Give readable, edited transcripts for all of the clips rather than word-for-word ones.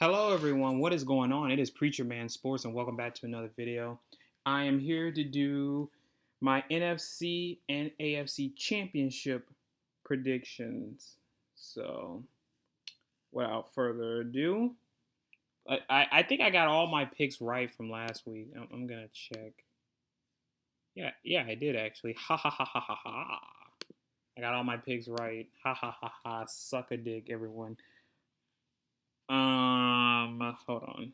Hello everyone, what is going on? It is Preacher Man Sports and welcome back to another video. I am here to do my NFC and AFC championship predictions. So, without further ado, I think I got all my picks right from last week. I'm gonna check. Yeah, I did actually. Ha ha ha ha ha ha. I got all my picks right. Ha ha ha ha. Suck a dick, everyone. Hold on.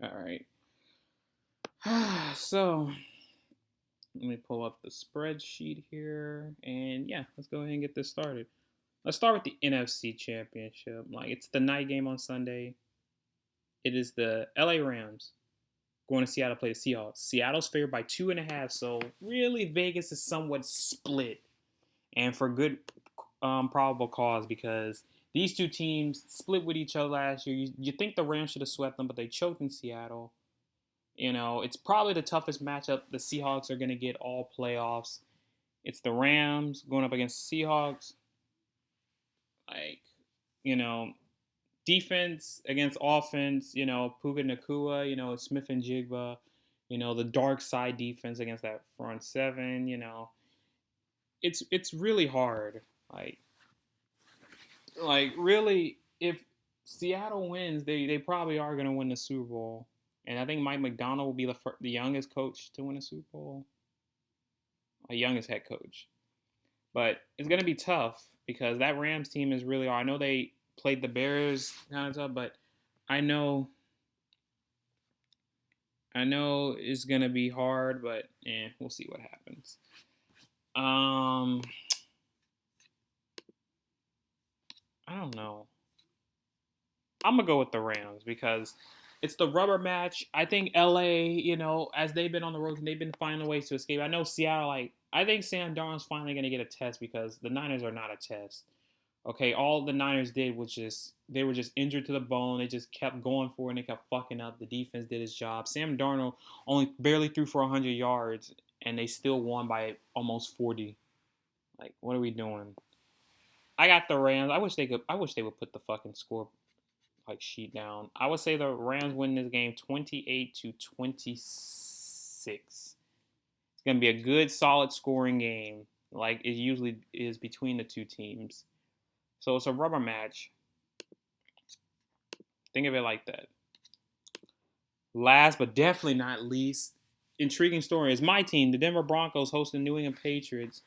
All right. So let me pull up the spreadsheet here, and yeah, let's go ahead and get this started. Let's start with the NFC Championship. Like it's the night game on Sunday. It is the LA Rams going to Seattle to play the Seahawks. Seattle's favored by 2.5, so really Vegas is somewhat split, and for good probable cause because these two teams split with each other last year. You think the Rams should have swept them, but they choked in Seattle. You know, it's probably the toughest matchup the Seahawks are going to get all playoffs. It's the Rams going up against the Seahawks. Like, you know, defense against offense, Puka Nakua, Smith and Jigba, the dark side defense against that front seven, It's really hard. Like really if Seattle wins, they probably are going to win the Super Bowl. And I think Mike McDonald will be the youngest coach to win a Super Bowl. A youngest head coach. But it's going to be tough because that Rams team is really. I know they played the Bears kind of tough, but I know it's going to be hard. But we'll see what happens. I don't know. I'm gonna go with the Rams because it's the rubber match. I think LA, as they've been on the road, they've been finding ways to escape. I know Seattle, I think Sam Darnold's finally gonna get a test because the Niners are not a test. Okay, all the Niners did was just they were just injured to the bone. They just kept going for it and they kept fucking up. The defense did its job. Sam Darnold only barely threw for 100 yards and they still won by almost 40. Like, what are we doing? I got the Rams. I wish they would put the fucking score sheet down. I would say the Rams win this game 28-26. It's gonna be a good, solid scoring game, like it usually is between the two teams. So it's a rubber match. Think of it like that. Last but definitely not least, intriguing story is my team, the Denver Broncos, hosting New England Patriots.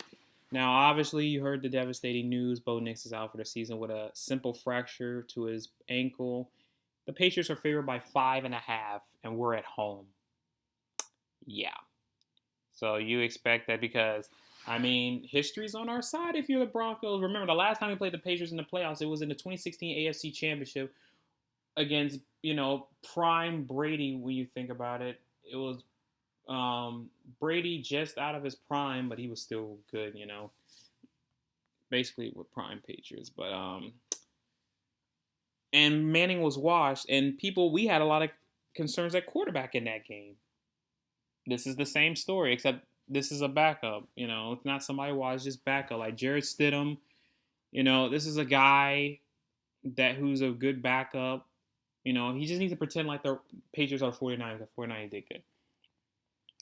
Now, obviously, you heard the devastating news. Bo Nix is out for the season with a simple fracture to his ankle. The Patriots are favored by 5.5, and we're at home. Yeah. So you expect that because, history's on our side if you're the Broncos. Remember, the last time we played the Patriots in the playoffs, it was in the 2016 AFC Championship against, prime Brady when you think about it. It was Brady just out of his prime, but he was still good, basically with prime Patriots. But and Manning was washed, and we had a lot of concerns at quarterback in that game. This is the same story, except this is a backup. It's not somebody washed, just backup like Jarrett Stidham. This is a guy who's a good backup. He just needs to pretend like the Patriots are 49ers. The 49ers did good.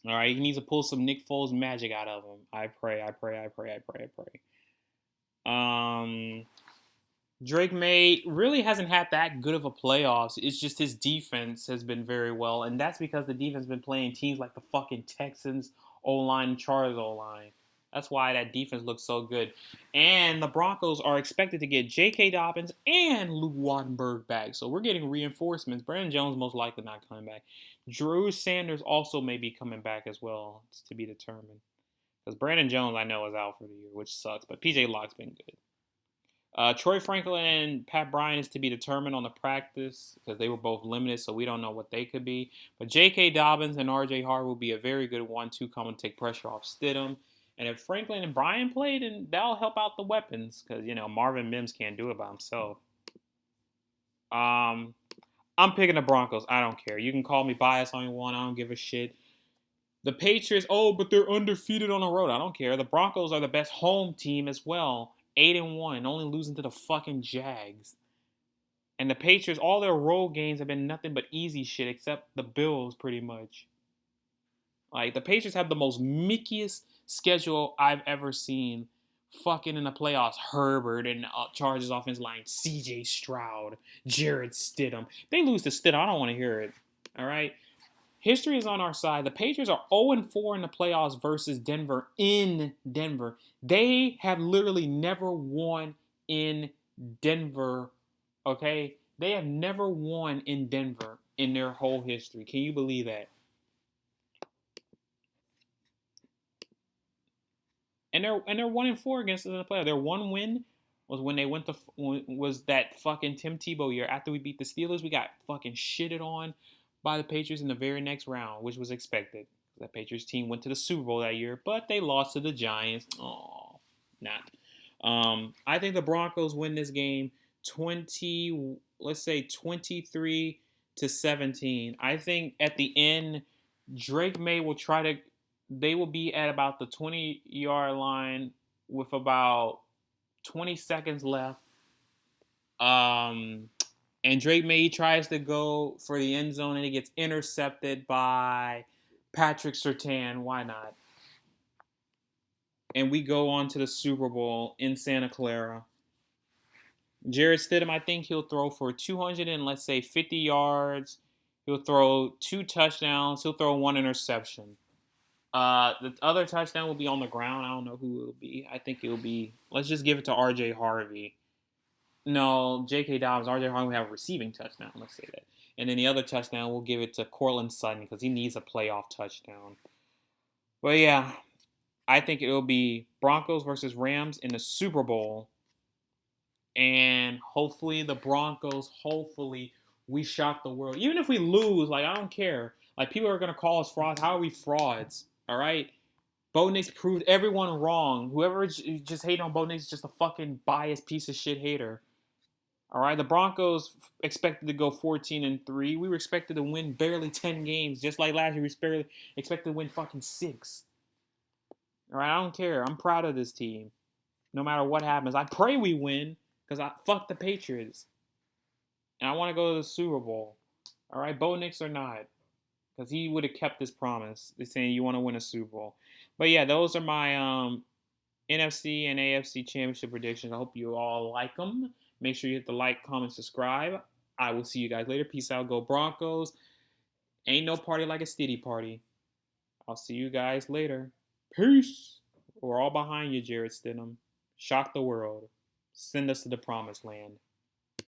All right, he needs to pull some Nick Foles magic out of him. I pray. Drake May really hasn't had that good of a playoffs. It's just his defense has been very well, and that's because the defense has been playing teams like the fucking Texans O-line and Chargers O-line. That's why that defense looks so good. And the Broncos are expected to get J.K. Dobbins and Luke Wattenberg back. So we're getting reinforcements. Brandon Jones most likely not coming back. Drew Sanders also may be coming back as well. It's to be determined. Because Brandon Jones, I know, is out for the year, which sucks. But P.J. Locke's been good. Troy Franklin and Pat Bryant is to be determined on the practice because they were both limited, so we don't know what they could be. But J.K. Dobbins and R.J. Hart will be a very good 1-2 coming to take pressure off Stidham. And if Franklin and Bryant play, then that'll help out the weapons because, Marvin Mims can't do it by himself. I'm picking the Broncos. I don't care. You can call me biased all you want. I don't give a shit. The Patriots, oh, but they're undefeated on the road. I don't care. The Broncos are the best home team as well. 8-1, only losing to the fucking Jags. And the Patriots, all their road games have been nothing but easy shit except the Bills, pretty much. Like, the Patriots have the most mickiest schedule I've ever seen. Fucking in the playoffs, Herbert and Chargers offense line, C.J. Stroud, Jared Stidham. They lose to Stidham. I don't want to hear it. All right. History is on our side. The Patriots are 0-4 in the playoffs versus Denver in Denver. They have literally never won in Denver. Okay? They have never won in Denver in their whole history. Can you believe that? And they're 1-4 against us in the playoffs. Their one win was when they went to was that fucking Tim Tebow year. After we beat the Steelers, we got fucking shitted on by the Patriots in the very next round, which was expected. That Patriots team went to the Super Bowl that year, but they lost to the Giants. Oh, not. I think the Broncos win this game 20, let's say 23-17. I think at the end, Drake May will try to, they will be at about the 20-yard line with about 20 seconds left. And Drake May tries to go for the end zone and he gets intercepted by Patrick Surtain. Why not? And we go on to the Super Bowl in Santa Clara. Jared Stidham, I think he'll throw for 200 and let's say 50 yards. He'll throw 2 touchdowns. He'll throw 1 interception. The other touchdown will be on the ground. I don't know who it will be. I think it will be. Let's just give it to R.J. Harvey. No, J.K. Dobbins. R.J. Harvey will have a receiving touchdown. Let's say that. And then the other touchdown, we'll give it to Cortland Sutton because he needs a playoff touchdown. But yeah, I think it will be Broncos versus Rams in the Super Bowl. And hopefully the Broncos, hopefully we shock the world. Even if we lose, like, I don't care. Like, people are going to call us frauds. How are we frauds? All right? Bo Nix proved everyone wrong. Whoever just hating on Bo Nix is just a fucking biased piece of shit hater. All right? The Broncos expected to go 14-3. We were expected to win barely 10 games. Just like last year, we barely expected to win fucking 6. All right? I don't care. I'm proud of this team. No matter what happens. I pray we win. Because fuck the Patriots. And I want to go to the Super Bowl. All right, Bo Nix or not. Because he would have kept his promise. They're saying you want to win a Super Bowl. But yeah, those are my NFC and AFC championship predictions. I hope you all like them. Make sure you hit the like, comment, subscribe. I will see you guys later. Peace out. Go Broncos. Ain't no party like a steady party. I'll see you guys later. Peace. We're all behind you, Jared Stidham. Shock the world. Send us to the promised land.